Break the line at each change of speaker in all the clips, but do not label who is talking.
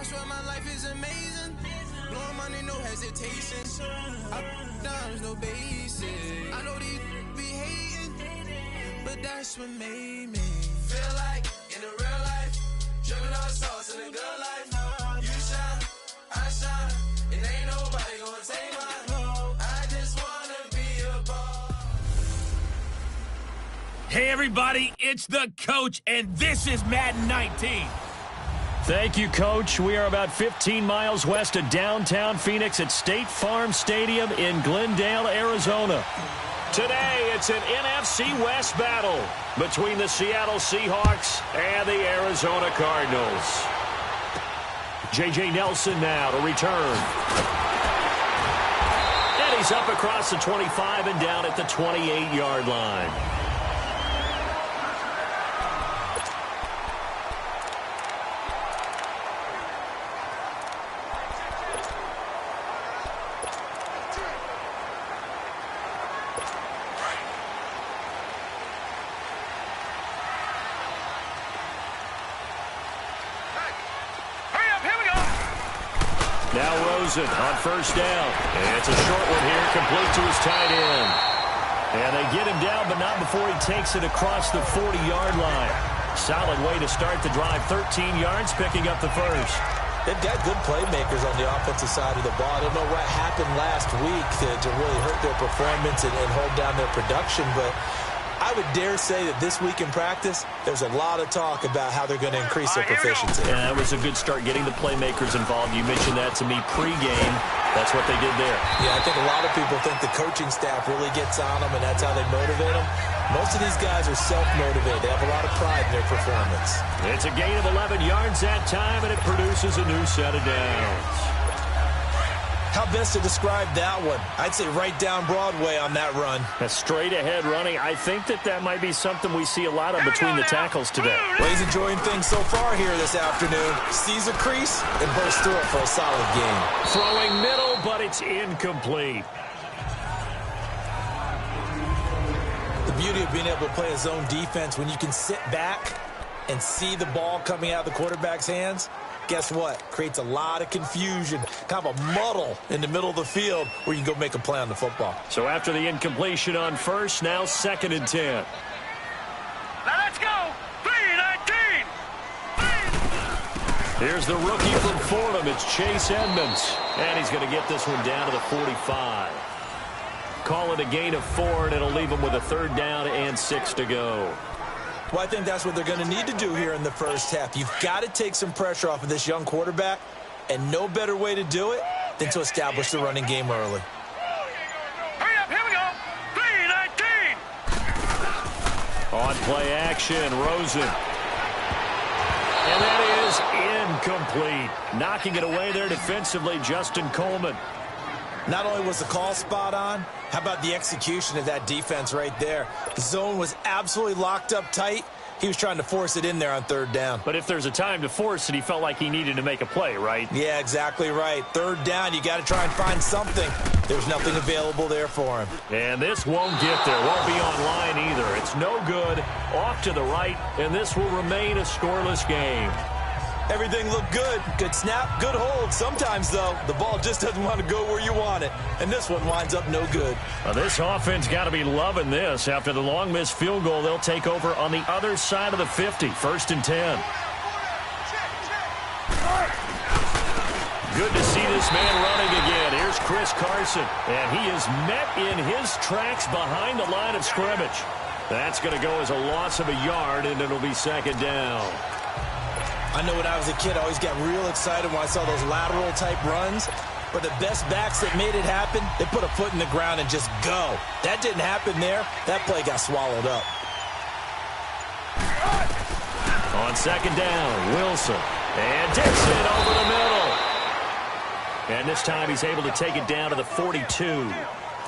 I swear my life is amazing. Blowing money, no hesitation. There's no basic. I know these be hating, but that's what made me feel like in the real life. Dripping on sauce in the good life. You shine, I shine, and ain't nobody gonna take mine. I just wanna be a boss.
Hey everybody, it's the coach, and this is Madden 19.
Thank you, Coach. We are about 15 miles west of downtown Phoenix at State Farm Stadium in Glendale, Arizona. Today, it's an NFC West battle between the Seattle Seahawks and the Arizona Cardinals. J.J. Nelson now to return. And he's up across the 25 and down at the 28-yard line. Now Rosen on first down. And it's a short one here, complete to his tight end. And they get him down, but not before he takes it across the 40-yard line. Solid way to start the drive. 13 yards, picking up the first.
They've got good playmakers on the offensive side of the ball. I don't know what happened last week to really hurt their performance and hold down their production, but I would dare say that this week in practice, there's a lot of talk about how they're going to increase their proficiency.
Yeah, that was a good start getting the playmakers involved. You mentioned that to me pregame. That's what they did there.
Yeah, I think a lot of people think the coaching staff really gets on them, and that's how they motivate them. Most of these guys are self-motivated. They have a lot of pride in their performance.
It's a gain of 11 yards that time, and it produces a new set of downs.
How best to describe that one? I'd say right down Broadway on that run.
A straight-ahead running. I think that might be something we see a lot of between the tackles today.
Well, he's enjoying things so far here this afternoon. Sees a crease and bursts through it for a solid gain.
Throwing middle, but it's incomplete.
The beauty of being able to play a zone defense when you can sit back and see the ball coming out of the quarterback's hands. Guess what? Creates a lot of confusion, kind of a muddle in the middle of the field where you can go make a play on the football.
So after the incompletion on first, now 2nd and 10.
Now let's go. 3-19.
Here's the rookie from Fordham. It's Chase Edmonds. And he's going to get this one down to the 45. Call it a gain of 4, and it'll leave him with a 3rd down and 6 to go.
Well, I think that's what they're going to need to do here in the first half. You've got to take some pressure off of this young quarterback, and no better way to do it than to establish the running game early.
Hurry up, here we go. 3-19.
On play action, Rosen. And that is incomplete. Knocking it away there defensively, Justin Coleman.
Not only was the call spot on, how about the execution of that defense right there? The zone was absolutely locked up tight. He was trying to force it in there on 3rd down.
But if there's a time to force it, he felt like he needed to make a play, right?
Yeah, exactly right. 3rd down, you got to try and find something. There's nothing available there for him.
And this won't get there. Won't be online either. It's no good. Off to the right, and this will remain a scoreless game.
Everything looked good. Good snap, good hold. Sometimes, though, the ball just doesn't want to go where you want it. And this one winds up no good.
Well, this offense got to be loving this. After the long missed field goal, they'll take over on the other side of the 50. 1st and 10. Good to see this man running again. Here's Chris Carson. And he is met in his tracks behind the line of scrimmage. That's going to go as a loss of a yard, and it'll be 2nd down.
I know when I was a kid, I always got real excited when I saw those lateral-type runs. But the best backs that made it happen, they put a foot in the ground and just go. That didn't happen there. That play got swallowed up.
On 2nd down, Wilson. And Dixon over the middle. And this time he's able to take it down to the 42.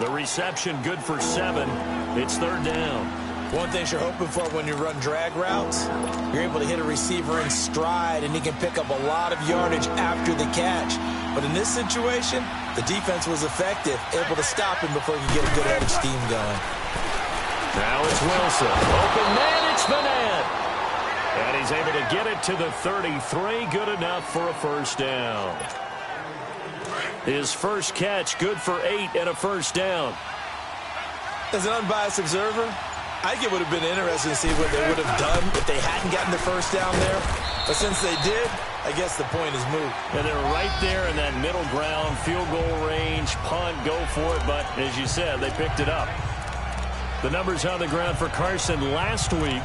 The reception good for 7. It's 3rd down.
One thing you're hoping for when you run drag routes, you're able to hit a receiver in stride, and he can pick up a lot of yardage after the catch. But in this situation, the defense was effective, able to stop him before he could get a good head of steam going.
Now it's Wilson. Open man, it's Manette. And he's able to get it to the 33. Good enough for a first down. His first catch, good for 8 and a first down.
As an unbiased observer, I think it would have been interesting to see what they would have done if they hadn't gotten the first down there. But since they did, I guess the point is moot.
And they're right there in that middle ground, field goal range, punt, go for it. But as you said, they picked it up. The numbers on the ground for Carson last week,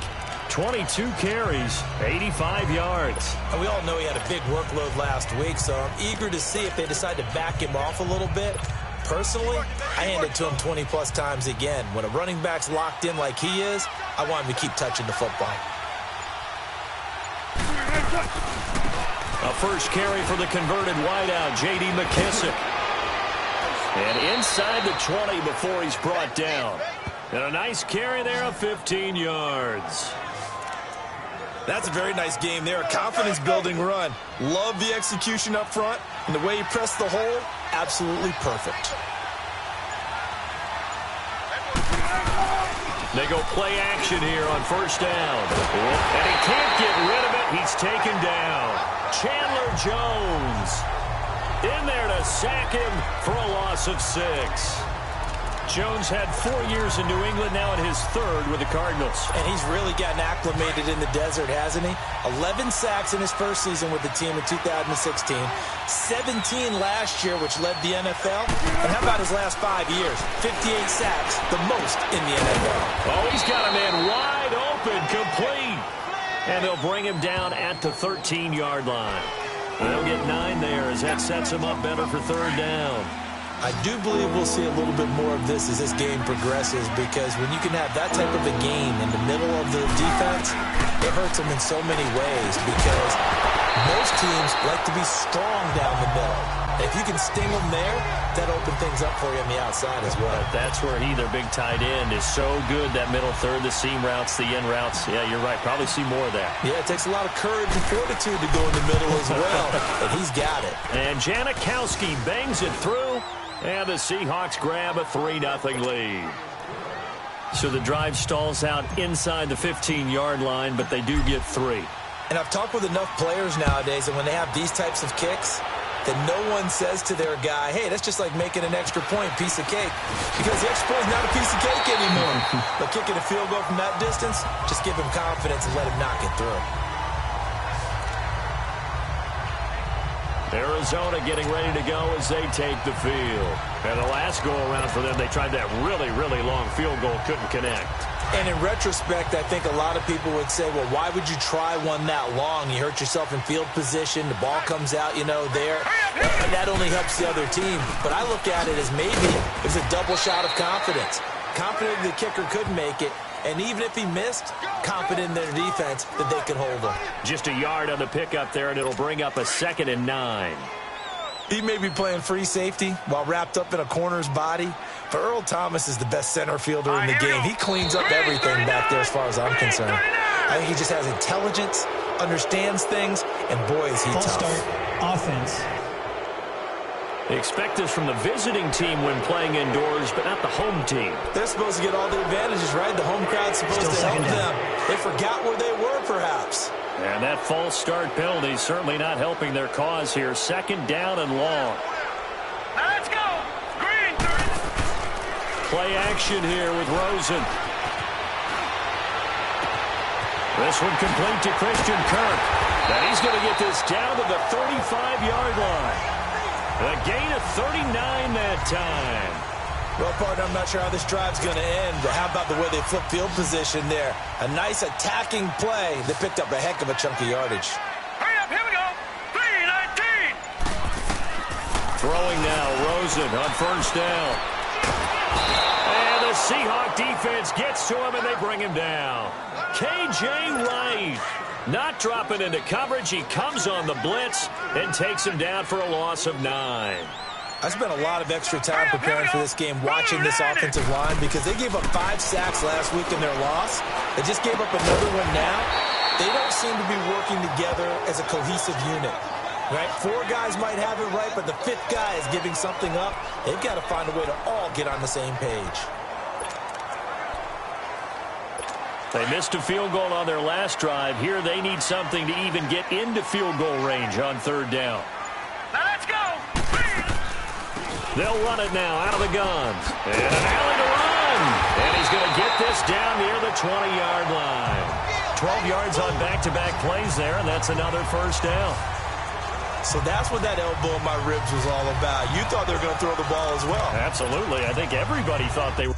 22 carries, 85 yards.
And we all know he had a big workload last week, so I'm eager to see if they decide to back him off a little bit. Personally, I hand it to him 20-plus times again. When a running back's locked in like he is, I want him to keep touching the football.
A first carry for the converted wideout, J.D. McKissick. And inside the 20 before he's brought down. And a nice carry there of 15 yards.
That's a very nice game there. A confidence-building run. Love the execution up front. And the way he pressed the hole, absolutely perfect.
They go play action here on first down. And he can't get rid of it. He's taken down. Chandler Jones in there to sack him for a loss of 6. Jones had 4 years in New England, now in his 3rd with the Cardinals.
And he's really gotten acclimated in the desert, hasn't he? 11 sacks in his first season with the team in 2016. 17 last year, which led the NFL. And how about his last 5 years? 58 sacks, the most in the NFL.
Oh, he's got a man wide open, complete. And they'll bring him down at the 13-yard line. They'll get 9 there as that sets him up better for 3rd down.
I do believe we'll see a little bit more of this as this game progresses, because when you can have that type of a game in the middle of the defense, it hurts them in so many ways, because most teams like to be strong down the middle. If you can sting them there, that opens things up for you on the outside as well.
But that's where he, their big tight end, is so good, that middle third, the seam routes, the in routes. Yeah, you're right. Probably see more of that.
Yeah, it takes a lot of courage and fortitude to go in the middle as well, and he's got it.
And Janikowski bangs it through. And the Seahawks grab a 3-0 lead. So the drive stalls out inside the 15-yard line, but they do get 3.
And I've talked with enough players nowadays, and when they have these types of kicks, that no one says to their guy, hey, that's just like making an extra point, piece of cake. Because the extra point is not a piece of cake anymore. But kicking a field goal from that distance, just give him confidence and let him knock it through.
Arizona getting ready to go as they take the field. And the last go-around for them, they tried that really, really long field goal, couldn't connect.
And in retrospect, I think a lot of people would say, well, why would you try one that long? You hurt yourself in field position. The ball comes out, there. And that only helps the other team. But I look at it as maybe it was a double shot of confidence. Confident the kicker could make it. And even if he missed, confident in their defense that they could hold him.
Just a yard on the pickup there, and it'll bring up a 2nd and 9.
He may be playing free safety while wrapped up in a corner's body, but Earl Thomas is the best center fielder in the game. He cleans up everything back there as far as I'm concerned. I think he just has intelligence, understands things, and boy, is he tough.
Start offense.
They expect this from the visiting team when playing indoors, but not the home team.
They're supposed to get all the advantages, right? The home crowd's supposed to help them. They forgot where they were, perhaps.
And that false start penalty certainly not helping their cause here. 2nd down and long.
Now let's go. Green.
Play action here with Rosen. This one complete to Christian Kirk. Now he's going to get this down to the 35-yard line. A gain of 39 that time.
Well, partner, I'm not sure how this drive's going to end, but how about the way they flip field position there? A nice attacking play that picked up a heck of a chunk of yardage.
Hurry up, here we go. 3-19.
Throwing now, Rosen on first down. And the Seahawk defense gets to him, and they bring him down. K.J. Wright. Not dropping into coverage. He comes on the blitz and takes him down for a loss of 9.
I spent a lot of extra time preparing for this game, watching this offensive line, because they gave up 5 sacks last week in their loss. They just gave up another one now. They don't seem to be working together as a cohesive unit. Right? 4 guys might have it right, but the 5th guy is giving something up. They've got to find a way to all get on the same page.
They missed a field goal on their last drive. Here they need something to even get into field goal range on third down.
Now let's go.
They'll run it now out of the gun. And an alley to run. And he's going to get this down near the 20-yard line. 12 yards on back-to-back plays there, and that's another first down.
So that's what that elbow in my ribs was all about. You thought they were going to throw the ball as well.
Absolutely. I think everybody thought they were.